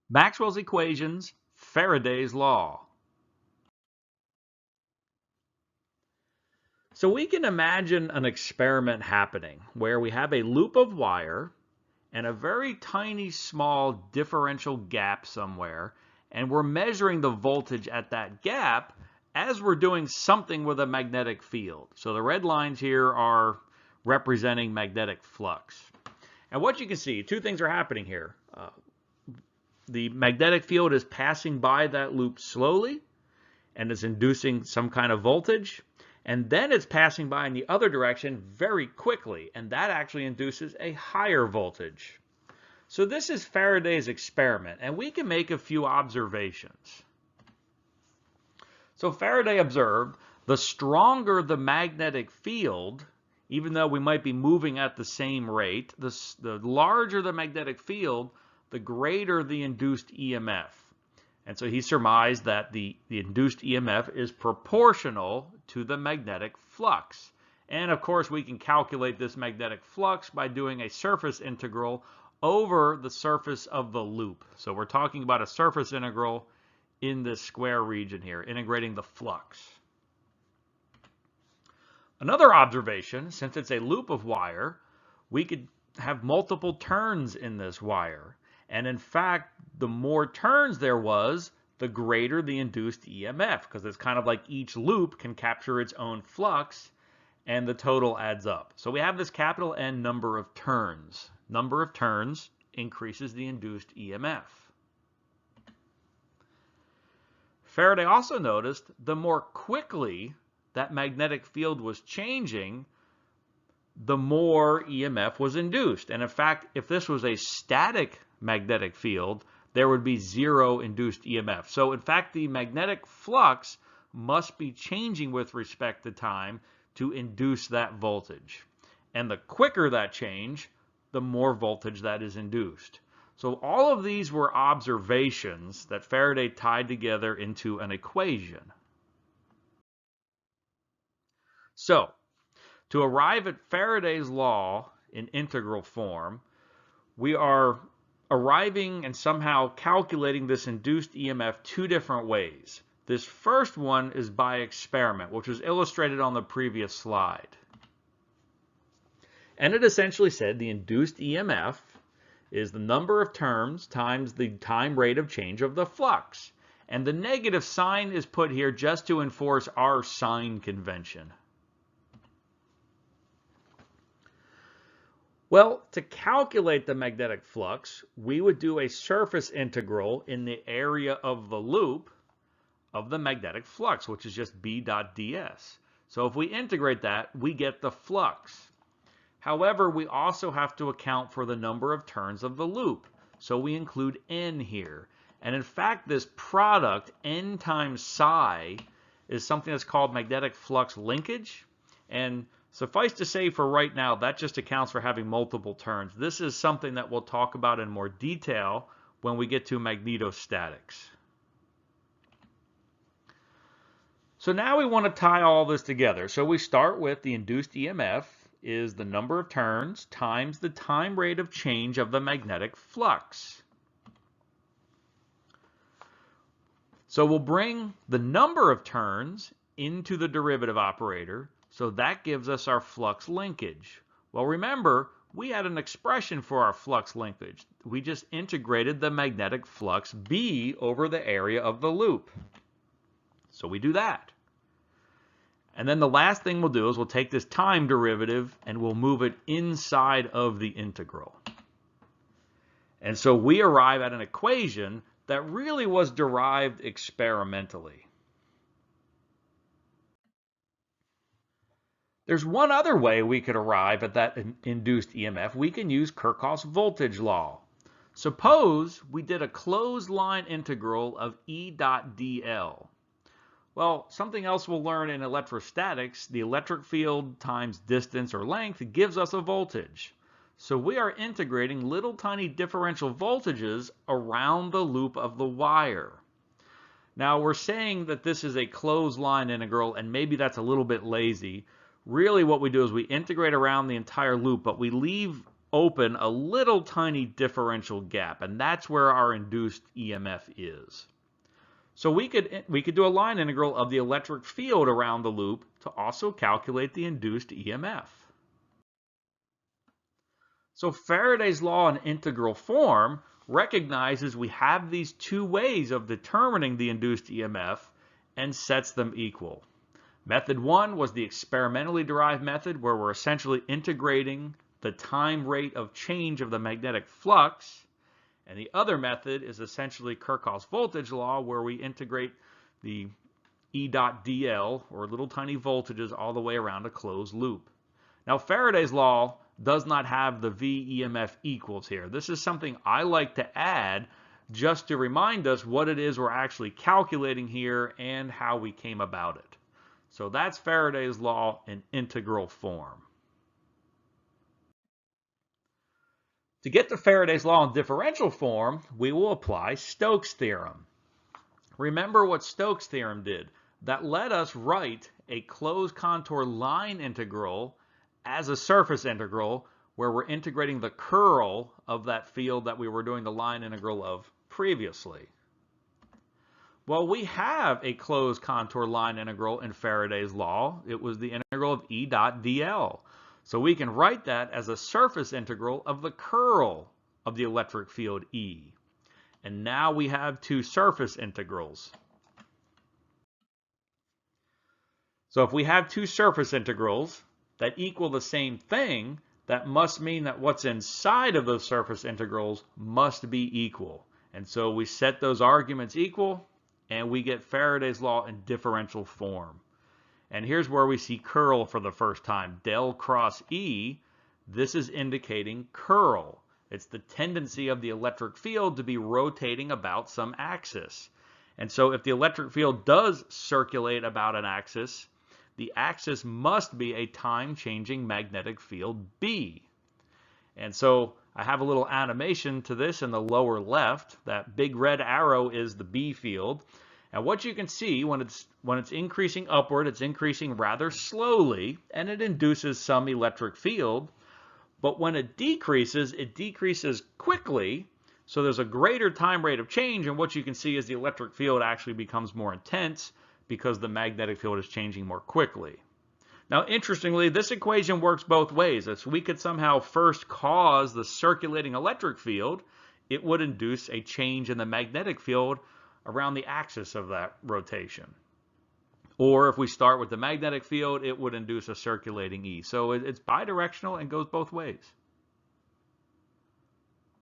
Maxwell's equations, Faraday's Law. So we can imagine an experiment happening where we have a loop of wire and a very tiny small differential gap somewhere, and we're measuring the voltage at that gap as we're doing something with a magnetic field. So the red lines here are representing magnetic flux. And what you can see, two things are happening here. The magnetic field is passing by that loop slowly and is inducing some kind of voltage. And then it's passing by in the other direction very quickly, and that actually induces a higher voltage. So this is Faraday's experiment, and we can make a few observations. So Faraday observed the stronger the magnetic field, even though we might be moving at the same rate, the larger the magnetic field, the greater the induced EMF. And so he surmised that the induced EMF is proportional to the magnetic flux. And of course, we can calculate this magnetic flux by doing a surface integral over the surface of the loop. So we're talking about a surface integral in this square region here, integrating the flux. Another observation, since it's a loop of wire, we could have multiple turns in this wire. And in fact, the more turns there was, the greater the induced EMF, because it's kind of like each loop can capture its own flux, and the total adds up. So we have this capital N number of turns. Number of turns increases the induced EMF. Faraday also noticed the more quickly that magnetic field was changing, the more EMF was induced. And in fact, if this was a static magnetic field, there would be zero induced EMF. So in fact, the magnetic flux must be changing with respect to time to induce that voltage. And the quicker that change, the more voltage that is induced. So all of these were observations that Faraday tied together into an equation. So to arrive at Faraday's law in integral form, we are arriving and somehow calculating this induced EMF two different ways. This first one is by experiment, which was illustrated on the previous slide. And it essentially said the induced EMF is the number of terms times the time rate of change of the flux. And the negative sign is put here just to enforce our sign convention. Well, to calculate the magnetic flux, we would do a surface integral in the area of the loop of the magnetic flux, which is just B dot ds. So if we integrate that, we get the flux. However, we also have to account for the number of turns of the loop. So we include n here. And in fact, this product, n times psi, is something that's called magnetic flux linkage. And suffice to say for right now, that just accounts for having multiple turns. This is something that we'll talk about in more detail when we get to magnetostatics. So now we want to tie all this together. So we start with the induced EMF is the number of turns times the time rate of change of the magnetic flux. So we'll bring the number of turns into the derivative operator. So that gives us our flux linkage. Well, remember, we had an expression for our flux linkage. We just integrated the magnetic flux B over the area of the loop. So we do that. And then the last thing we'll do is we'll take this time derivative and we'll move it inside of the integral. And so we arrive at an equation that really was derived experimentally. There's one other way we could arrive at that induced EMF. We can use Kirchhoff's Voltage Law. Suppose we did a closed line integral of E dot dl. Well, something else we'll learn in electrostatics, the electric field times distance or length gives us a voltage. So we are integrating little tiny differential voltages around the loop of the wire. Now we're saying that this is a closed line integral, and maybe that's a little bit lazy. Really what we do is we integrate around the entire loop, but we leave open a little tiny differential gap, and that's where our induced EMF is. So we could do a line integral of the electric field around the loop to also calculate the induced EMF. So Faraday's law in integral form recognizes we have these two ways of determining the induced EMF and sets them equal. Method 1 was the experimentally derived method where we're essentially integrating the time rate of change of the magnetic flux. And the other method is essentially Kirchhoff's voltage law, where we integrate the E dot dl, or little tiny voltages, all the way around a closed loop. Now, Faraday's law does not have the V EMF equals here. This is something I like to add just to remind us what it is we're actually calculating here and how we came about it. So that's Faraday's law in integral form. To get to Faraday's law in differential form, we will apply Stokes' theorem. Remember what Stokes' theorem did. That let us write a closed contour line integral as a surface integral, where we're integrating the curl of that field that we were doing the line integral of previously. Well, we have a closed contour line integral in Faraday's law. It was the integral of E dot dl. So we can write that as a surface integral of the curl of the electric field E. And now we have two surface integrals. So if we have two surface integrals that equal the same thing, that must mean that what's inside of those surface integrals must be equal. And so we set those arguments equal, and we get Faraday's law in differential form. And here's where we see curl for the first time. Del cross E, this is indicating curl. It's the tendency of the electric field to be rotating about some axis. And so if the electric field does circulate about an axis, the axis must be a time-changing magnetic field B. And so I have a little animation to this in the lower left. That big red arrow is the B field. And what you can see, when it's increasing upward, it's increasing rather slowly, and it induces some electric field. But when it decreases quickly, so there's a greater time rate of change, and what you can see is the electric field actually becomes more intense because the magnetic field is changing more quickly. Now, interestingly, this equation works both ways. If we could somehow first cause the circulating electric field, it would induce a change in the magnetic field around the axis of that rotation. Or if we start with the magnetic field, it would induce a circulating E. So it's bidirectional and goes both ways.